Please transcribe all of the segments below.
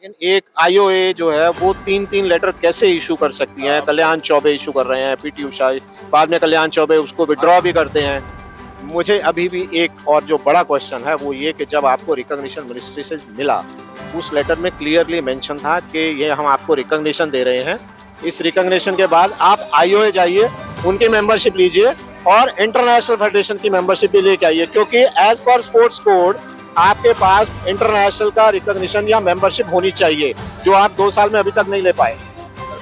लेकिन एक आईओए जो है वो तीन तीन लेटर कैसे इशू कर सकती है? कल्याण चौबे इशू कर रहे हैं, पीटी उषा, बाद में कल्याण चौबे उसको विड्रॉ भी करते हैं। मुझे अभी भी एक और जो बड़ा क्वेश्चन है वो ये कि जब आपको रिकॉग्निशन मिनिस्ट्री से मिला, उस लेटर में क्लियरली मेंशन था कि ये हम आपको रिकॉग्निशन दे रहे हैं। इस रिकॉग्निशन के बाद आप आईओए जाइए, उनकी मेंबरशिप लीजिए और इंटरनेशनल फेडरेशन की मेंबरशिप भी लेके आइए, क्योंकि एज पर स्पोर्ट्स कोड आपके पास इंटरनेशनल का रिकॉग्निशन या मेंबरशिप होनी चाहिए, जो आप 2 साल में अभी तक नहीं ले पाए।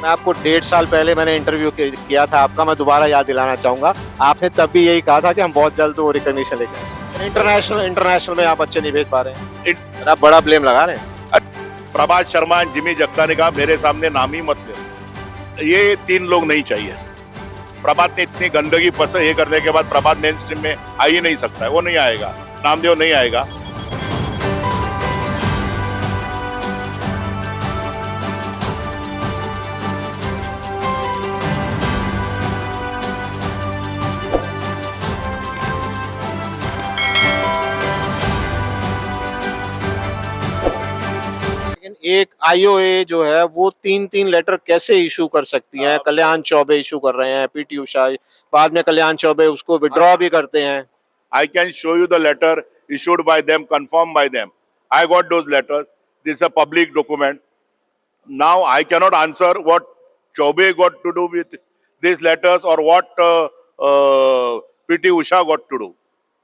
मैं आपको 1.5 साल पहले मैंने इंटरव्यू किया था आपका, मैं दोबारा याद दिलाना चाहूंगा। आपने तब भी यही कहा था कि हम बहुत जल्द वो रिकॉग्निशन लेके आएंगे। इंटरनेशनल में आप अच्छे नहीं भेज पा रहे हैं, आप बड़ा ब्लेम लगा रहे हैं। प्रभात शर्मा, जिमी जगता ने कहा मेरे सामने नाम ही मत ले। ये 3 लोग नहीं चाहिए। प्रभात ने इतनी गंदगी ये करने के बाद प्रभात मेन स्ट्रीम में आ ही नहीं सकता है, वो नहीं आएगा, नामदेव नहीं आएगा। लेकिन एक आईओए जो है वो तीन तीन लेटर कैसे इशू कर सकती है? कल्याण चौबे इशू कर रहे हैं, पीटी उषा, बाद में कल्याण चौबे उसको विड्रॉ भी करते हैं। I can show you the letter issued by them, confirmed by them. I got those letters. This is a public document. Now I cannot answer what Chaube got to do with these letters or what PT Usha got to do.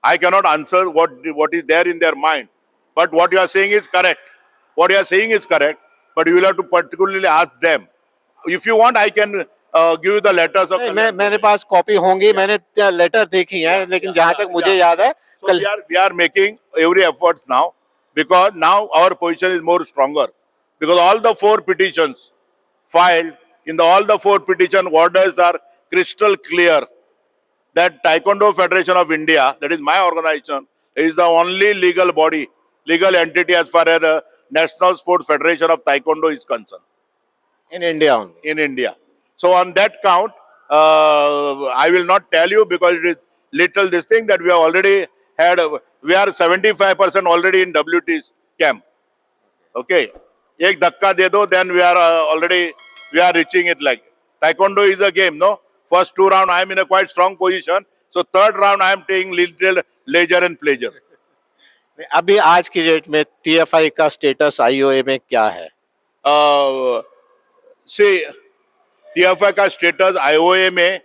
I cannot answer what is there in their mind. But what you are saying is correct. What you are saying is correct. But you will have to particularly ask them. If you want, I can give you the letters of. मेरे पास copy होंगी, मैंने letter देखी है, लेकिन जहां तक मुझे याद है we are making every efforts now, because now our position is more stronger, because all the 4 petitions filed in all the 4 petition orders are crystal clear that Taekwondo Federation of India, that is my organization, is the only legal body, legal entity as far as the National Sports Federation of Taekwondo is concerned in India only. in India. So on that count, I will not tell you because it is little this thing that we have already had. We are 75% already in WT's camp. Okay, एक धक्का दे दो, then we are already we are reaching it. Like Taekwondo is a game, no? First 2 round I am in a quite strong position. So third round I am taking little leisure and pleasure. अभी आज की date में TFI का status IOA में क्या है? See, TFI का status IOA में,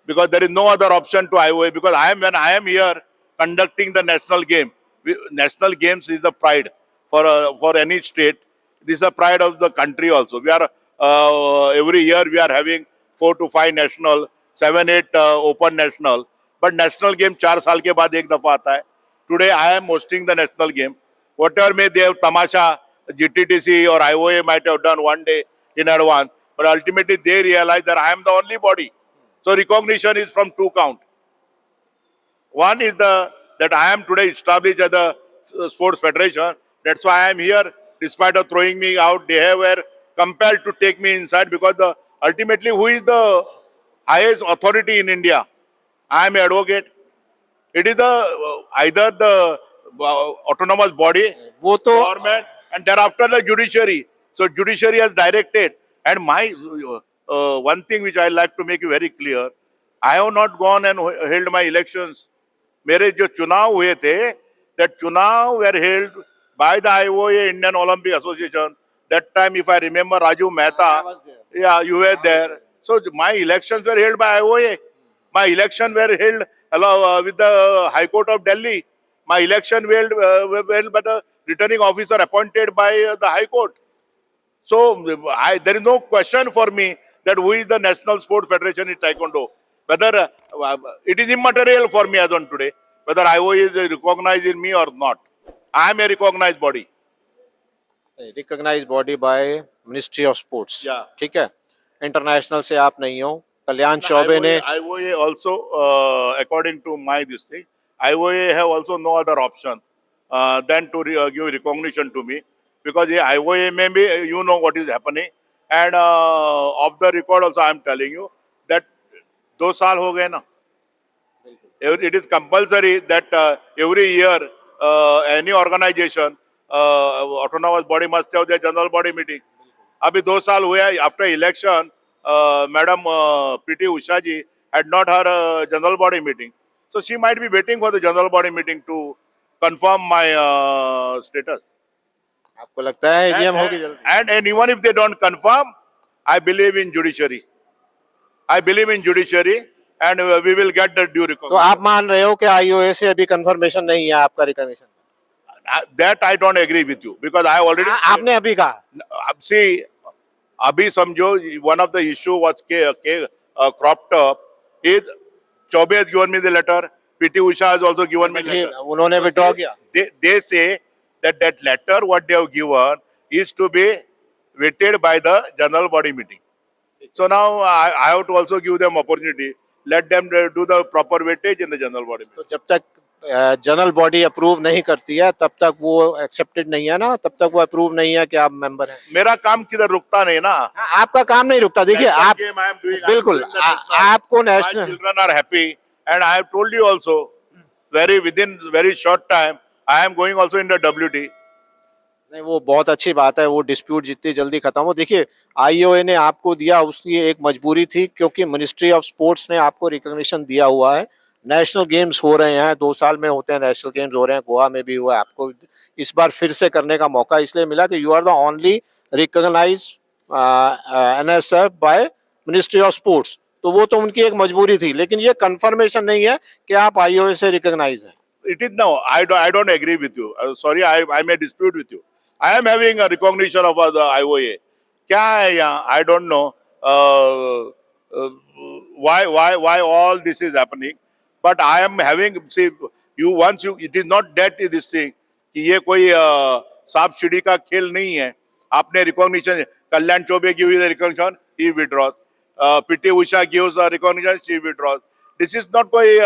because there is no other option to IOA, because when I am here conducting the national game. National games is the pride for any state. This is the pride of the country also. We are every year we are having 4 to 5 national, 7, 8 open national. But national game 4 साल के बाद एक दफा आता है. Today I am hosting the national game. Whatever may they have tamasha, GTTC or IOA might have done one day in advance, but ultimately they realize that I am the only body. So recognition is from 2 count. One is that I am today established as the sports federation. That's why I am here. Despite of throwing me out, they were compelled to take me inside, because ultimately who is the highest authority in India? I am an advocate. It is either the autonomous body, government, and thereafter the judiciary. So judiciary has directed. And my one thing which I like to make you very clear, I have not gone and held my elections. मेरे जो चुनाव हुए थे, that चुनाव were held by the IOA, Indian Olympic Association. That time, if I remember, Raju Mehta, yeah, you were there. So my elections were held by IOA. My election were held with the High Court of Delhi. My election were held by the returning officer appointed by the High Court. So there is no question for me that who is the National Sports Federation in Taekwondo. Whether it is immaterial for me as on today, whether IOA is recognized in me or not. I am a recognized body. Recognized body by Ministry of Sports. Yeah. ठीक है. International से आप नहीं हो. कल्याण चौबे ने IOA also, according to my this thing, IOA have also no other option than to give recognition to me, because IOA maybe you know what is happening, and off the record also I am telling you that 2 साल हो गए ना. It is compulsory that every year any organization autonomous body must have their general body meeting. अभी 2 साल हुए after election, madam PT Usha ji had not her general body meeting, so she might be waiting for the general body meeting to confirm my status. आपको लगता है AGM होगी जल्दी? And even if they don't confirm, I believe in judiciary. I believe in judiciary, and we will get the due तो recognition. आप मान रहे हो कि आईओए से अभी कंफर्मेशन नहीं है आपका recognition? That I don't agree with you because I already. आपने अभी कहा. See, अभी समझो, one of the issue was cropped up is Chaube has given me the letter. PT Usha has also given me letter. उन्होंने withdraw किया. They say that letter what they have given is to be vetted by the general body meeting. So now I have to also give them opportunity. Let them do the proper weightage in the general body meeting. तो जब तक general body approve नहीं करती है तब तक वो accepted नहीं है ना, तब तक वो अप्रूव नहीं है कि आप मेंबर हैं. मेरा काम किधर रुकता नहीं ना. आपका काम नहीं रुकता. देखिए आप बिल्कुल आपको national children are happy, and I have told you also within very short time I am going also in the WT. नहीं, वो बहुत अच्छी बात है. वो डिस्प्यूट जितनी जल्दी खत्म हो. देखिए आईओए ने आपको दिया, उसकी एक मजबूरी थी क्योंकि मिनिस्ट्री ऑफ स्पोर्ट्स ने आपको रिकॉग्निशन दिया हुआ है. नेशनल गेम्स हो रहे हैं, 2 साल में होते हैं नेशनल गेम्स हो रहे हैं, गोवा में भी हुआ है. आपको इस बार फिर से करने का मौका इसलिए मिला कि you are the only recognise NSF by ministry of sports. तो वो तो उनकी एक मजबूरी थी, लेकिन ये कंफर्मेशन नहीं है कि आप आईओए से रिकॉग्नाइज हैं. It is now. I don't agree with you. Sorry, I may dispute with you. I am having a recognition of the IOA. क्या है यहाँ? I don't know why all this is happening. But I am having, see, it is not that this thing कि ये कोई सांप सीढ़ी का खेल नहीं है. आपने recognition, Kalyan Choubey give you the recognition, he withdraws. PT Usha gives a recognition, she withdraws. This is not कोई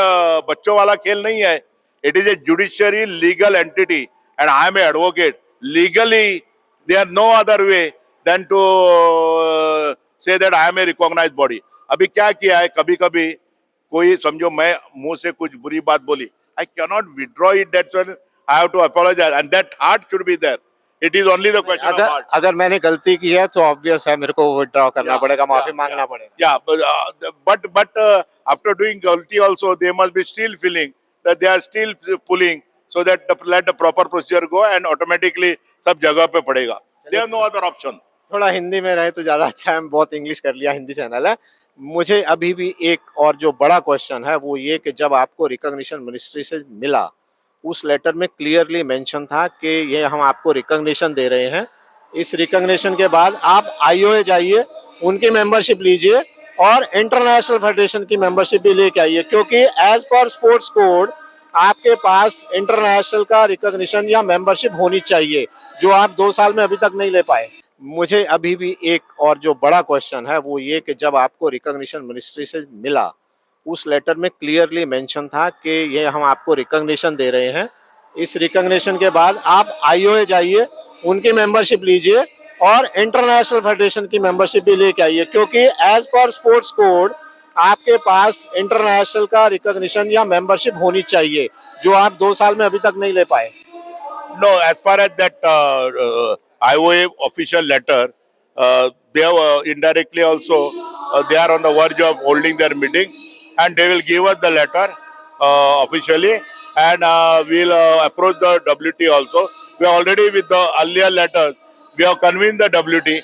बच्चों वाला खेल नहीं है. It is a judiciary legal entity, and I am an advocate. Legally, there is no other way than to say that I am a recognized body. अभी क्या किया है, कभी कभी कोई समझो मैं मुंह से कुछ बुरी बात बोली, I cannot withdraw it. That's when I have to apologize, and that heart should be there. It is only the question of heart. अगर मैंने गलती की है तो ऑब्वियस है मेरे को विड्रॉ करना पड़ेगा, माफी मांगना पड़ेगा. Yeah, but after doing guilty also, they must be still feeling that they are still pulling, so that let the proper procedure go, and automatically सब जगह पे पड़ेगा. They have no other option. थोड़ा हिंदी में रहे तो ज़्यादा अच्छा है. बहुत इंग्लिश कर लिया, हिंदी चैनल है. मुझे अभी भी एक और जो बड़ा क्वेश्चन है वो ये कि जब आपको रिकॉग्निशन मिनिस्ट्री से मिला, उस लेटर में क्लियरली मेंशन था कि ये हम आपको रिकॉग्निशन दे रहे हैं. इस रिकॉग्निशन के बाद आप आईओए जाइए, उनकी मेंबरशिप लीजिए और इंटरनेशनल फेडरेशन की मेंबरशिप भी लेके आइए, क्योंकि एज पर स्पोर्ट्स कोड आपके पास इंटरनेशनल का रिकॉग्निशन या मेंबरशिप होनी चाहिए, जो आप 2 साल में अभी तक नहीं ले पाए. मुझे अभी भी एक और जो बड़ा क्वेश्चन है वो ये कि जब आपको रिकॉग्निशन मिनिस्ट्री से मिला, उस लेटर में क्लियरली मेंशन था कि ये हम आपको रिकॉग्निशन दे रहे हैं. इस रिकॉग्निशन के बाद आप आईओए जाइए, उनकी मेंबरशिप लीजिए और इंटरनेशनल फेडरेशन की मेंबरशिप भी लेके आइए, क्योंकि एज पर स्पोर्ट्स कोड आपके पास इंटरनेशनल का रिकॉग्निशन या मेंबरशिप होनी चाहिए, जो आप 2 साल में अभी तक नहीं ले पाए. No, as far as that IOA official letter, they have indirectly also, they are on the verge of holding their meeting, and they will give us the letter officially, and we'll approach the WT also. We are already with the earlier letters, we have convened the WT,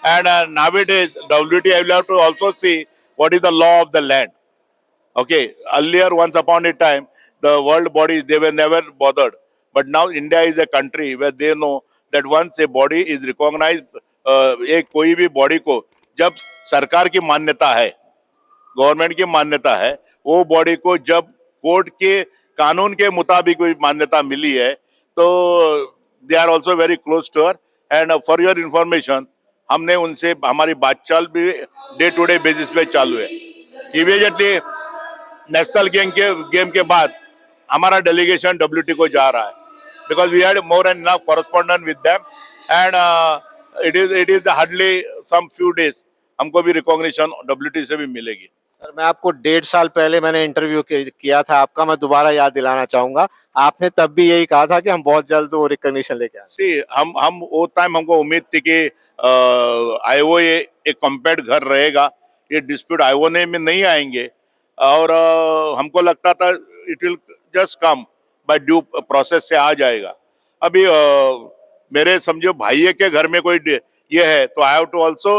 and nowadays WT will have to also see what is the law of the land. Okay, earlier once upon a time, the world bodies, they were never bothered. But now India is a country where they know that once a body is recognized, एक कोई भी body को जब सरकार की मान्यता है, government की मान्यता है, वो बॉडी को जब कोर्ट के कानून के मुताबिक मान्यता मिली है, तो they are also very close to her. And for your information, हमने उनसे हमारी बातचीत भी डे टू डे बेसिस पे चालू है. इमीडिएटली नेशनल गेम के बाद हमारा डेलीगेशन WT को जा रहा है, because we had more than enough correspondence with them, and it is hardly some few days हमको भी recognition WT से भी मिलेगी. सर मैं आपको 1.5 साल पहले मैंने इंटरव्यू किया था आपका, मैं दोबारा याद दिलाना चाहूंगा। आपने तब भी यही कहा था कि हम बहुत जल्द वो रिकॉग्निशन लेके आएंगे। सी हम वो टाइम हमको उम्मीद थी कि आईओए एक कॉम्पैक्ट घर रहेगा, ये डिस्प्यूट आईओए में नहीं आएंगे, और हमको लगता था it will just come by due process से आ जाएगा। अभी मेरे समझो भाई के घर में कोई ये है तो I have to also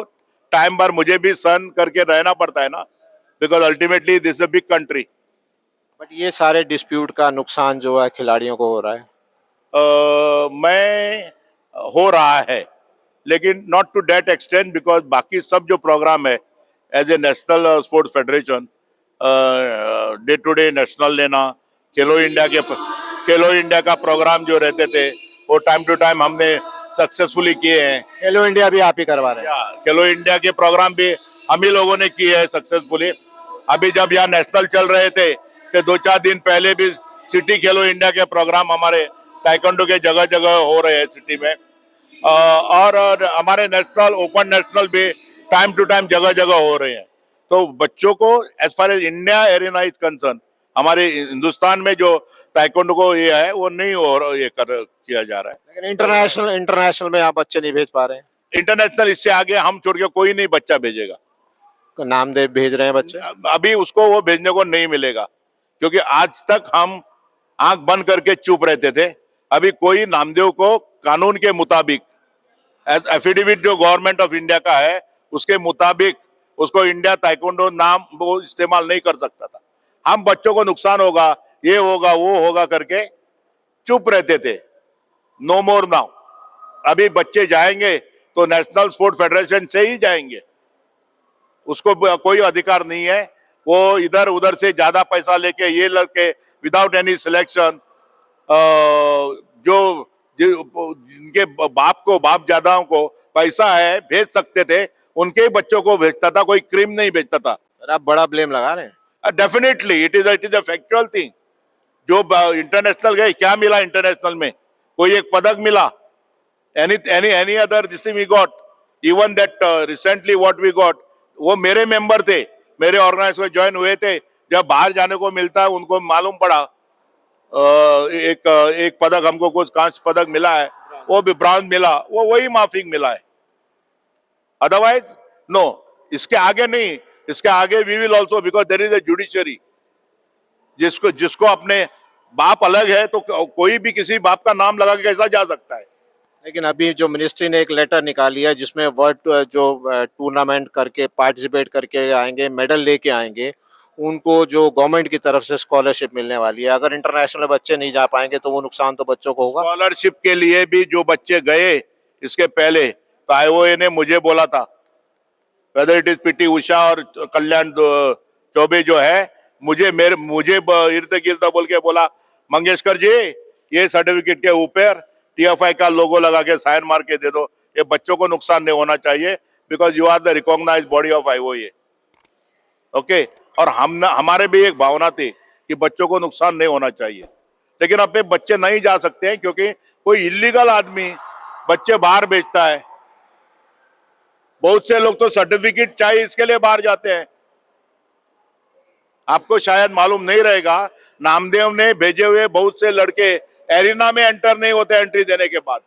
time बार मुझे भी सहन करके रहना पड़ता है ना, because ultimately this is a big country. But ये सारे डिस्प्यूट का नुकसान जो है खिलाड़ियों को हो रहा है। मैं हो रहा है, लेकिन not to that extent, because बाकी सब जो प्रोग्राम है as a national sports federation, day to day national लेना, खेलो इंडिया का प्रोग्राम जो रहते थे वो टाइम टू टाइम हमने सक्सेसफुली किए हैं। खेलो इंडिया भी आप ही करवा रहे हैं। या खेलो इंडिया के प्रोग्राम भी हम ही लोगों ने किए हैं सक्सेसफुली। अभी जब यहाँ नेशनल चल रहे थे तो 2-4 दिन पहले भी सिटी खेलो इंडिया के प्रोग्राम हमारे ताइक्वांडो के जगह जगह हो रहे हैं सिटी में, और हमारे नेशनल ओपन नेशनल भी टाइम टू टाइम जगह जगह हो रहे हैं। तो बच्चों को as far as India arena is concern, हमारे हिंदुस्तान में जो ताइक्वांडो को ये है वो नहीं हो ये किया जा रहा है। लेकिन इंटरनेशनल में आप बच्चे नहीं भेज पा रहे हैं। इंटरनेशनल इससे आगे हम छोड़ के कोई नहीं बच्चा भेजेगा। नामदेव भेज रहे हैं बच्चे। अभी उसको वो भेजने को नहीं मिलेगा, क्योंकि आज तक हम आंख बंद करके चुप रहते थे। अभी कोई नामदेव को कानून के मुताबिक, एफिडेविट जो गवर्नमेंट ऑफ इंडिया का है उसके मुताबिक उसको इंडिया ताइक्वांडो नाम वो इस्तेमाल नहीं कर सकता था। हम बच्चों को नुकसान होगा, ये होगा वो होगा करके चुप रहते थे। No more now. अभी बच्चे जाएंगे तो नेशनल स्पोर्ट फेडरेशन से ही जाएंगे, उसको कोई अधिकार नहीं है वो इधर उधर से ज्यादा पैसा लेके ये लड़के विदाउट एनी सिलेक्शन, जो जिनके बाप ज्यादाओं को पैसा है भेज सकते थे उनके ही बच्चों को भेजता था, कोई क्रीम नहीं भेजता था। सर आप बड़ा ब्लेम लगा रहे हैं। Definitely it is a factual thing. जो इंटरनेशनल गए, क्या मिला इंटरनेशनल में? कोई एक पदक मिला? any other this thing we got, even that recently what we got, वो मेरे मेंबर थे, मेरे ऑर्गेनाइज में ज्वाइन हुए थे। जब बाहर जाने को मिलता है उनको मालूम पड़ा एक पदक हमको कुछ कांस्य पदक मिला है, वो भी ब्रॉन्ज मिला, वो वही माफिक मिला है। अदरवाइज नो, इसके आगे नहीं, इसके आगे we will also, because there is a judiciary. जिसको अपने बाप अलग है तो कोई भी किसी बाप का नाम लगा के कैसा जा सकता है? लेकिन अभी जो मिनिस्ट्री ने एक लेटर निकाली है जिसमें वर्ल्ड जो टूर्नामेंट करके पार्टिसिपेट करके आएंगे, मेडल लेके आएंगे, उनको जो गवर्नमेंट की तरफ से स्कॉलरशिप मिलने वाली है। अगर इंटरनेशनल बच्चे नहीं जा पाएंगे तो वो नुकसान तो बच्चों को होगा। स्कॉलरशिप के लिए भी जो बच्चे गए इसके पहले तो आईओए ने मुझे बोला था, whether it is PT Usha और कल्याण चौबे जो है, मुझे इर्द गिर्द बोल के बोला, मंगेशकर जी ये सर्टिफिकेट के ऊपर टीएफआई का लोगो लगा के साइन मार के दे दो, ये बच्चों को नुकसान नहीं होना चाहिए, because you are the recognised body of IOA. Okay, और हमारे भी एक भावना थी कि बच्चों को नुकसान नहीं होना चाहिए, लेकिन अब बच्चे नहीं जा सकते हैं क्योंकि कोई इलीगल आदमी बच्चे बाहर भेजता है। बहुत से लोग तो सर्टिफिकेट चाहिए इसके लिए बाहर जाते हैं। आपको शायद मालूम नहीं रहेगा, नामदेव ने भेजे हुए बहुत से लड़के एरिना में एंटर नहीं होते एंट्री देने के बाद।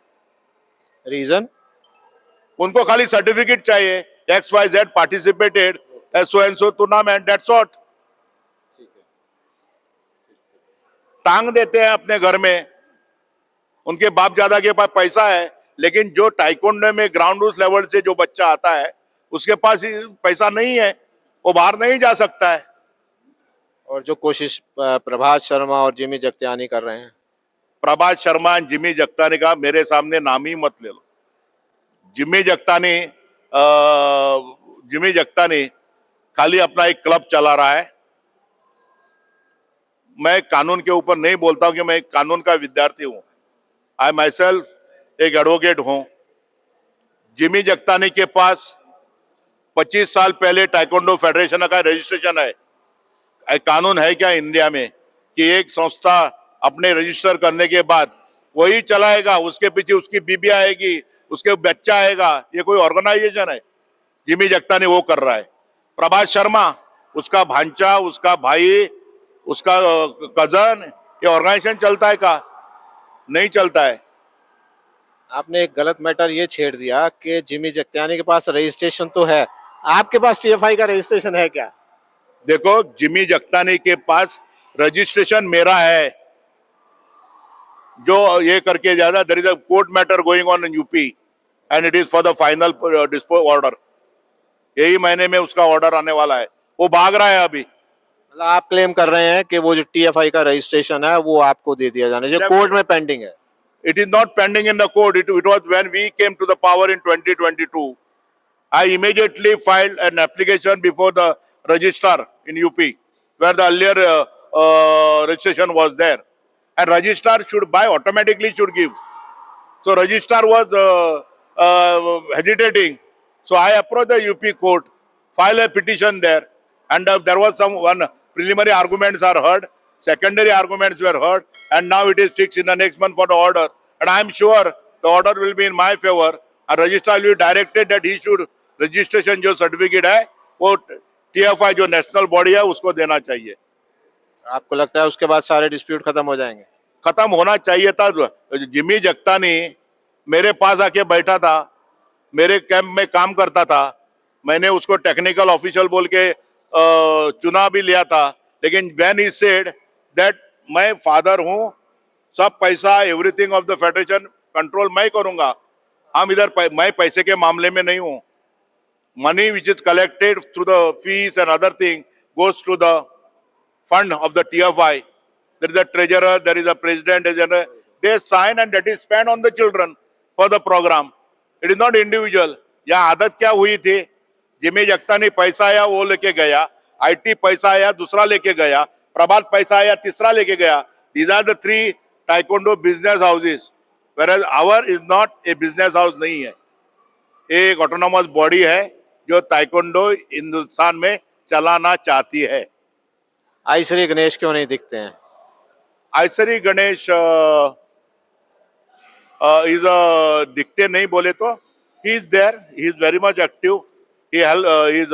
रीजन? उनको खाली सर्टिफिकेट चाहिए, XYZ participated so and so tournament, that's all. टांग देते हैं अपने घर में, उनके बाप दादा के पास पैसा है, लेकिन जो ताइक्वांडो में ग्राउंड रूट लेवल से जो बच्चा आता है उसके पास पैसा नहीं है, वो बाहर नहीं जा सकता है। और जो कोशिश प्रभात शर्मा और जिमी जगतियानी कर रहे हैं, प्रभात शर्मा जिमी जगतानी का मेरे सामने नाम ही मत ले लो। जिमी जगतानी खाली अपना एक क्लब चला रहा है। मैं कानून के ऊपर नहीं बोलता हूं कि मैं एक कानून का विद्यार्थी हूं। आई माई सेल्फ एक एडवोकेट हूं। जिमी जगतानी के पास 25 साल पहले ताइक्वांडो फेडरेशन का रजिस्ट्रेशन है। कानून है क्या इंडिया में कि एक संस्था अपने रजिस्टर करने के बाद वही चलाएगा, उसके पीछे उसकी बीबी आएगी, उसके बच्चा आएगा? ये कोई ऑर्गेनाइजेशन है? जिमी जगतानी वो कर रहा है। प्रभात शर्मा उसका भांचा, उसका भाई, उसका कजन, ये ऑर्गेनाइजेशन चलता है का? नहीं चलता है। आपने एक गलत मैटर ये छेड़ दिया कि जिमी जगत्यानी के पास रजिस्ट्रेशन तो है, आपके पास टीएफआई का रजिस्ट्रेशन है क्या? देखो, जिमी जगतानी के पास रजिस्ट्रेशन मेरा है, जो ये करके ज्यादा there is a court matter going on in UP and it is for the final dispose order. यही महीने में उसका ऑर्डर आने वाला है, वो भाग रहा है अभी। मतलब आप क्लेम कर रहे हैं कि वो जो टीएफआई का रजिस्ट्रेशन है वो आपको दे दिया जाना, जो कोर्ट में पेंडिंग है। It is not pending in the court. It was when we came to the power in 2022. I immediately filed an application before the registrar in UP, where the earlier registration was there. And registrar should buy automatically should give. So registrar was hesitating. So I approached the UP court, filed a petition there, and there was one preliminary arguments are heard, secondary arguments were heard, and now it is fixed in the next month for the order. And I am sure the order will be in my favor. And registrar will be directed that he should registration जो certificate है वो TFI जो national body है उसको देना चाहिए। आपको लगता है उसके बाद सारे डिस्प्यूट खत्म हो जाएंगे? खत्म होना चाहिए था। जिमी जगतानी मेरे पास आके बैठा था, मेरे कैंप में काम करता था, मैंने उसको टेक्निकल ऑफिशियल बोल के चुना भी लिया था, लेकिन व्हेन ही सेड दैट मैं फादर हूं, सब पैसा everything of the federation control मैं करूंगा, हम इधर मैं पैसे के मामले में नहीं हूं, money which is collected through the fees and other thing goes to the fund of the TFI. There is a treasurer, there is a president, they sign and that is spent on the children for the program. It is not individual. यहाँ आदत क्या हुई थी, Jimmy जगतानी पैसा आया वो लेके गया, IT पैसा आया दूसरा लेके गया, प्रभात पैसा आया तीसरा लेके गया. These are the three taekwondo business houses, whereas our is not a business house नहीं है, एक autonomous body है जो taekwondo हिंदुस्तान में चलाना चाहती है. आई श्री गणेश क्यों नहीं दिखते हैं? आयसरी गणेश इज दिखते नहीं बोले तो he is there, he is very much active, he is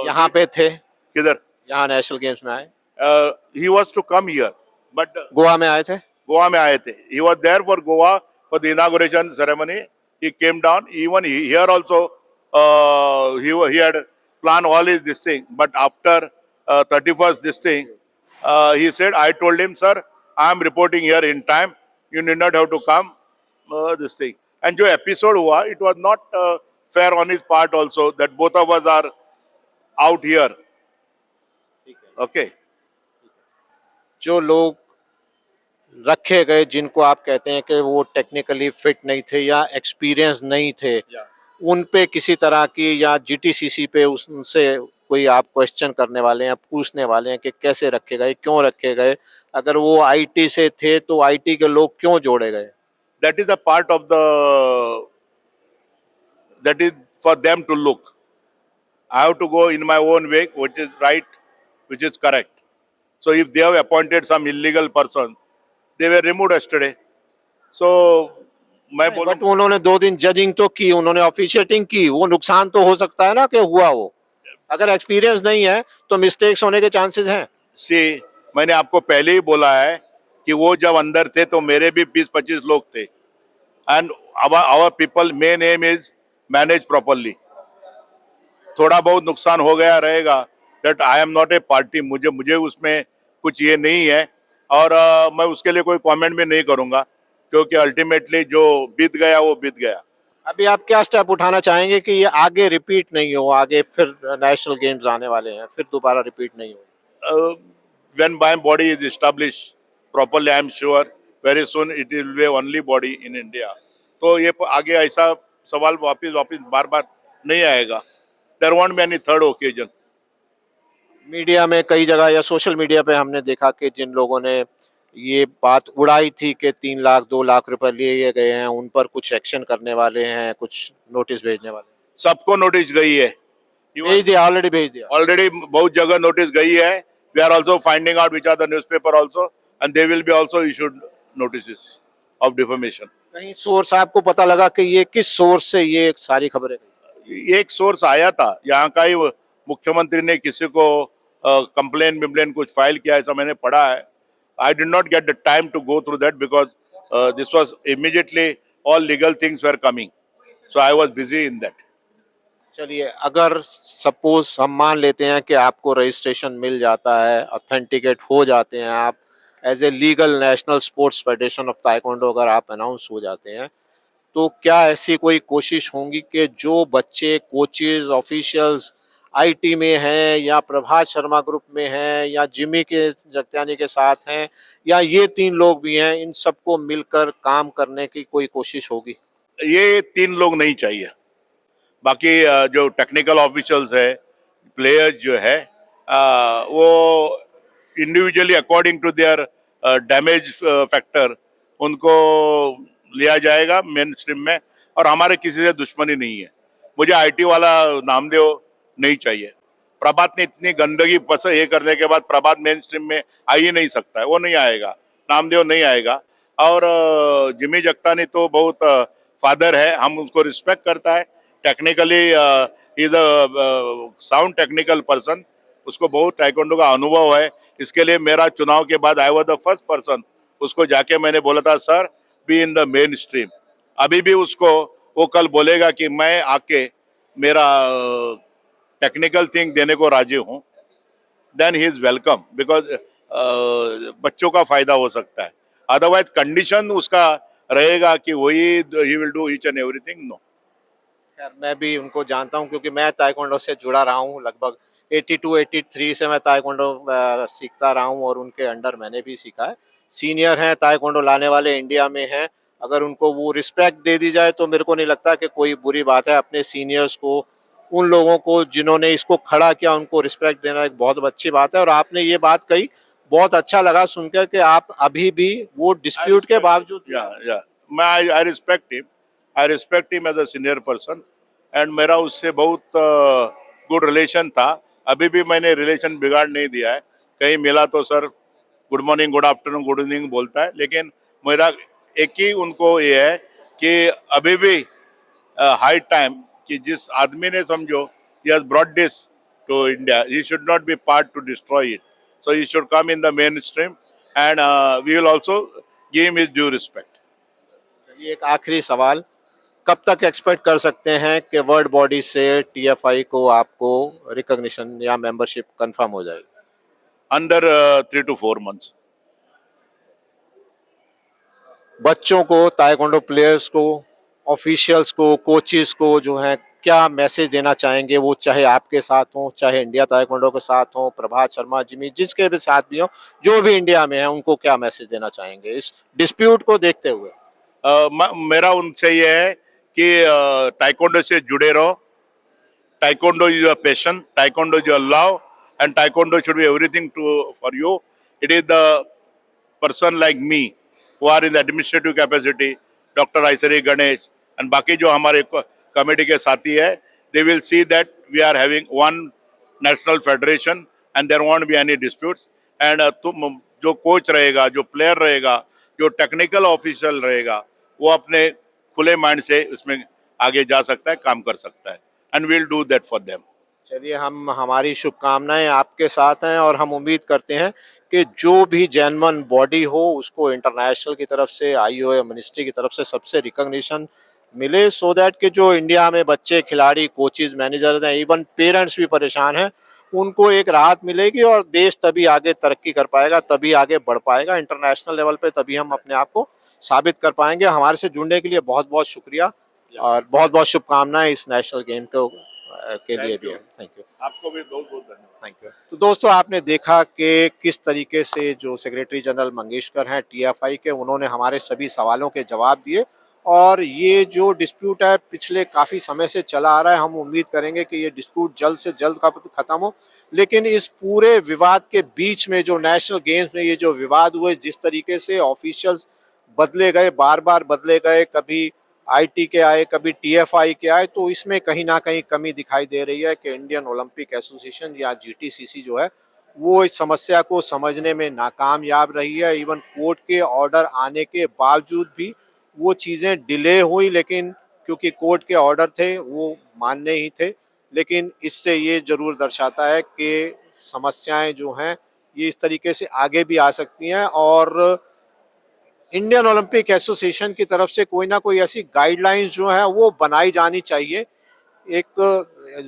यहाँ पे थे, किधर, यहाँ नेशनल गेम्स में आए, he was to come here but Goa में आए थे, गोवा में आए थे, he was there for Goa for the inauguration ceremony, he came down, even here also he had planned all his this thing, but after 31st this thing, he said, I told him, sir, I am reporting here in time, you need not have to come, this thing. And जो episode हुआ, it was not fair on his part also, that both of us are out here. Okay. जो लोग रखे गए जिनको आप कहते हैं कि वो टेक्निकली फिट नहीं थे या एक्सपीरियंस नहीं थे, उन पे किसी तरह की या जीटीसीसी पे उनसे कोई आप क्वेश्चन करने वाले हैं, पूछने वाले हैं कि कैसे रखे गए, क्यों रखे गए, अगर वो आईटी से थे तो आईटी के लोग क्यों जोड़े गए? That is the part of the, that is for them to look. I have to go in my own way, which is right, which is correct. So if they have appointed some illegal person, they were removed yesterday. So मैं बोलूं, but उन्होंने 2 दिन judging तो की, उन्होंने officiating की, वो नुकसान तो हो सकता है ना कि हुआ वो, अगर एक्सपीरियंस नहीं है तो मिस्टेक्स होने के चांसेस हैं. सी मैंने आपको पहले ही बोला है कि वो जब अंदर थे तो मेरे भी 20-25 लोग थे, and our people main aim is manage properly. थोड़ा बहुत नुकसान हो गया रहेगा, that I am not a party, मुझे उसमें कुछ ये नहीं है, और मैं उसके लिए कोई कमेंट भी नहीं करूंगा, क्योंकि अल्टीमेटली जो बीत गया वो बीत गया. अभी आप क्या स्टेप उठाना चाहेंगे कि ये आगे रिपीट नहीं हो, आगे फिर नेशनल गेम्स आने वाले हैं, फिर दोबारा रिपीट नहीं हो? When my body is established properly, I am sure very soon it will be only body in India. तो ये आगे ऐसा सवाल वापिस बार नहीं आएगा. There won't be any third occasion. Media में कई जगह या सोशल मीडिया पे हमने देखा कि जिन लोगों ने ये बात उड़ाई थी कि 3 लाख 2 लाख रुपए लिए गए हैं, उन पर कुछ एक्शन करने वाले हैं, कुछ नोटिस भेजने वाले हैं. सबको नोटिस गई है, भेज दिया, ऑलरेडी भेज दिया. ऑलरेडी बहुत जगह नोटिस गई है. We are also finding out which are the newspaper also, and they will be also issued notice of defamation. कहीं सोर्स आपको पता लगा कि ये किस सोर्स से ये सारी खबरें? एक सोर्स आया था, यहाँ का ही मुख्यमंत्री ने किसी को कंप्लेन विम्प्लेन कुछ फाइल किया ऐसा मैंने पढ़ा है. I did not get the time to go through that because this was immediately all legal things were coming. So I was busy in that. चलिए, अगर सपोज हम मान लेते हैं कि आपको रजिस्ट्रेशन मिल जाता है, ऑथेंटिकेट हो जाते हैं आप as a legal national sports federation of taekwondo, अगर आप अनाउंस हो जाते हैं, तो क्या ऐसी कोई कोशिश होंगी कि जो बच्चे कोचेज ऑफिशियल्स आईटी में हैं या प्रभात शर्मा ग्रुप में हैं या जिमी के जगत्यानी के साथ हैं या ये 3 लोग भी हैं, इन सबको मिलकर काम करने की कोई कोशिश होगी? ये 3 लोग नहीं चाहिए. बाकी जो टेक्निकल ऑफिशियल्स है, प्लेयर्स जो है, वो individually according to their damage factor उनको लिया जाएगा मेन स्ट्रीम में. और हमारे किसी से दुश्मनी नहीं है. मुझे आईटी वाला नामदेव नहीं चाहिए. प्रभात ने इतनी गंदगी ये करने के बाद प्रभात मेन स्ट्रीम में आ ही नहीं सकता है. वो नहीं आएगा, नामदेव नहीं आएगा. और जिमी जगतानी तो बहुत फादर है, हम उसको रिस्पेक्ट करता है. Technically is a sound technical person. उसको बहुत ताइक्वांडो का अनुभव है. इसके लिए मेरा चुनाव के बाद I was the first person, उसको जाके मैंने बोला था sir be in the main stream. अभी भी उसको वो कल बोलेगा कि मैं आके मेरा टेक्निकल थिंग देने को राजी हूँ, then he is welcome. Because बच्चों का फायदा हो सकता है. अदरवाइज कंडीशन उसका रहेगा कि वही he will do each and everything. No. खैर, मैं भी उनको जानता हूं क्योंकि मैं ताइक्वांडो से जुड़ा रहा हूं. लगभग 82-83 से मैं ताइक्वांडो सीखता रहा हूं और उनके अंडर मैंने भी सीखा है. सीनियर हैं, ताइक्वांडो लाने वाले इंडिया में हैं. अगर उनको वो रिस्पेक्ट दे दी जाए तो मेरे को नहीं लगता कि कोई बुरी बात है. अपने सीनियर्स को, उन लोगों को जिन्होंने इसको खड़ा किया, उनको रिस्पेक्ट देना एक बहुत अच्छी बात है. और आपने ये बात कही, बहुत अच्छा लगा सुनकर कि आप अभी भी वो डिस्प्यूट के बावजूद. या मैं I respect him as a senior person. And मेरा उससे बहुत गुड रिलेशन था. अभी भी मैंने रिलेशन बिगाड़ नहीं दिया है. कहीं मिला तो sir good morning, good afternoon, good evening बोलता है. लेकिन मेरा एक ही उनको ये है कि अभी भी हाई टाइम कि जिस आदमी ने समझो he has brought this to India, he should not be part to destroy it. So he should come in the mainstream and we will also give him his due respect. ये एक आखिरी सवाल, कब तक एक्सपेक्ट कर सकते हैं कि वर्ल्ड बॉडी से टीएफआई को आपको रिकॉग्निशन या मेंबरशिप कंफर्म हो जाएगी? Under 3 to 4 months. बच्चों को, ताइक्वांडो प्लेयर्स को, ऑफिशियल्स को, कोचेस को जो हैं, क्या मैसेज देना चाहेंगे? वो चाहे आपके साथ हो, चाहे इंडिया ताइक्वांडो के साथ हो, प्रभात शर्मा, जिमी, जिसके भी साथ भी हो, जो भी इंडिया में है, उनको क्या मैसेज देना चाहेंगे इस डिस्प्यूट को देखते हुए? मेरा उनसे ये है कि ताइक्वांडो से जुड़े रहो. Taekwondo is your passion, taekwondo is your love, and taekwondo should be everything for you. It is the person like me who are in the administrative capacity, Dr. Aisari Ganesh and बाकी जो हमारे committee के साथी है, they will see that we are having one national federation and there won't be any disputes. And तुम जो coach रहेगा, जो प्लेयर रहेगा, जो टेक्निकल ऑफिशियल रहेगा, वो अपने खुले माइंड से उसमें आगे जा सकता है, काम कर सकता है. And we'll do that for them. चलिए, हमारी शुभकामनाएं आपके साथ हैं और हम उम्मीद करते हैं कि जो भी जेन्युइन बॉडी हो उसको इंटरनेशनल की तरफ से, आईओए मिनिस्ट्री की तरफ से सबसे रिकॉग्निशन मिले, सो दैट कि जो इंडिया में बच्चे, खिलाड़ी, कोचेस, मैनेजर्स हैं, इवन पेरेंट्स भी परेशान हैं, उनको एक राहत मिलेगी और देश तभी आगे तरक्की कर पाएगा, तभी आगे बढ़ पाएगा इंटरनेशनल लेवल पे, तभी हम अपने आप को साबित कर पाएंगे. हमारे से जुड़ने के लिए बहुत बहुत शुक्रिया और बहुत बहुत शुभकामनाएं इस नेशनल गेम को के लिए भी. Thank you. आपको भी बहुत बहुत धन्यवाद. Thank you. तो दोस्तों, आपने देखा कि किस तरीके से जो सेक्रेटरी जनरल मंगेशकर हैं टीएफआई के, उन्होंने हमारे सभी सवालों के जवाब दिए. और ये जो डिस्प्यूट है पिछले काफ़ी समय से चला आ रहा है. हम उम्मीद करेंगे कि ये डिस्प्यूट जल्द से जल्द ख़त्म हो. लेकिन इस पूरे विवाद के बीच में जो नेशनल गेम्स में ये जो विवाद हुए, जिस तरीके से ऑफिशियल्स बदले गए, बार बार बदले गए, कभी आईटी के आए, कभी टीएफआई के आए, तो इसमें कहीं ना कहीं कमी दिखाई दे रही है कि इंडियन ओलंपिक एसोसिएशन या जीटीसीसी जो है वो इस समस्या को समझने में नाकामयाब रही है. इवन कोर्ट के ऑर्डर आने के बावजूद भी वो चीज़ें डिले हुई, लेकिन क्योंकि कोर्ट के ऑर्डर थे वो मानने ही थे. लेकिन इससे ये ज़रूर दर्शाता है कि समस्याएं जो हैं ये इस तरीके से आगे भी आ सकती हैं और इंडियन ओलंपिक एसोसिएशन की तरफ से कोई ना कोई ऐसी गाइडलाइंस जो है वो बनाई जानी चाहिए। एक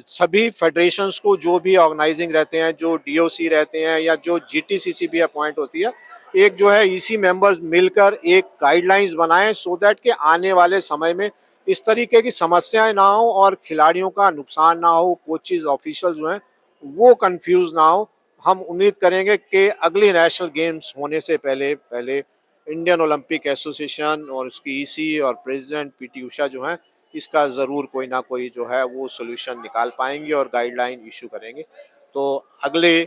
सभी फेडरेशंस को जो भी ऑर्गेनाइजिंग रहते हैं, जो डीओसी रहते हैं या जो जीटीसीसी भी अपॉइंट होती है, एक जो है ईसी मेंबर्स मिलकर एक गाइडलाइंस बनाएं सो दैट कि आने वाले समय में इस तरीके की समस्याएं ना हो और खिलाड़ियों का नुकसान ना हो, कोचेज ऑफिशियल जो हैं वो कंफ्यूज ना हो। हम उम्मीद करेंगे कि अगली नेशनल गेम्स होने से पहले पहले इंडियन ओलंपिक एसोसिएशन और उसकी ईसी और प्रेसिडेंट पीटी उषा जो हैं इसका ज़रूर कोई ना कोई जो है वो सॉल्यूशन निकाल पाएंगे और गाइडलाइन इशू करेंगे। तो अगले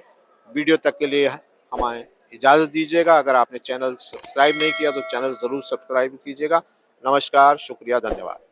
वीडियो तक के लिए हमें इजाज़त दीजिएगा। अगर आपने चैनल सब्सक्राइब नहीं किया तो चैनल ज़रूर सब्सक्राइब कीजिएगा। नमस्कार, शुक्रिया, धन्यवाद।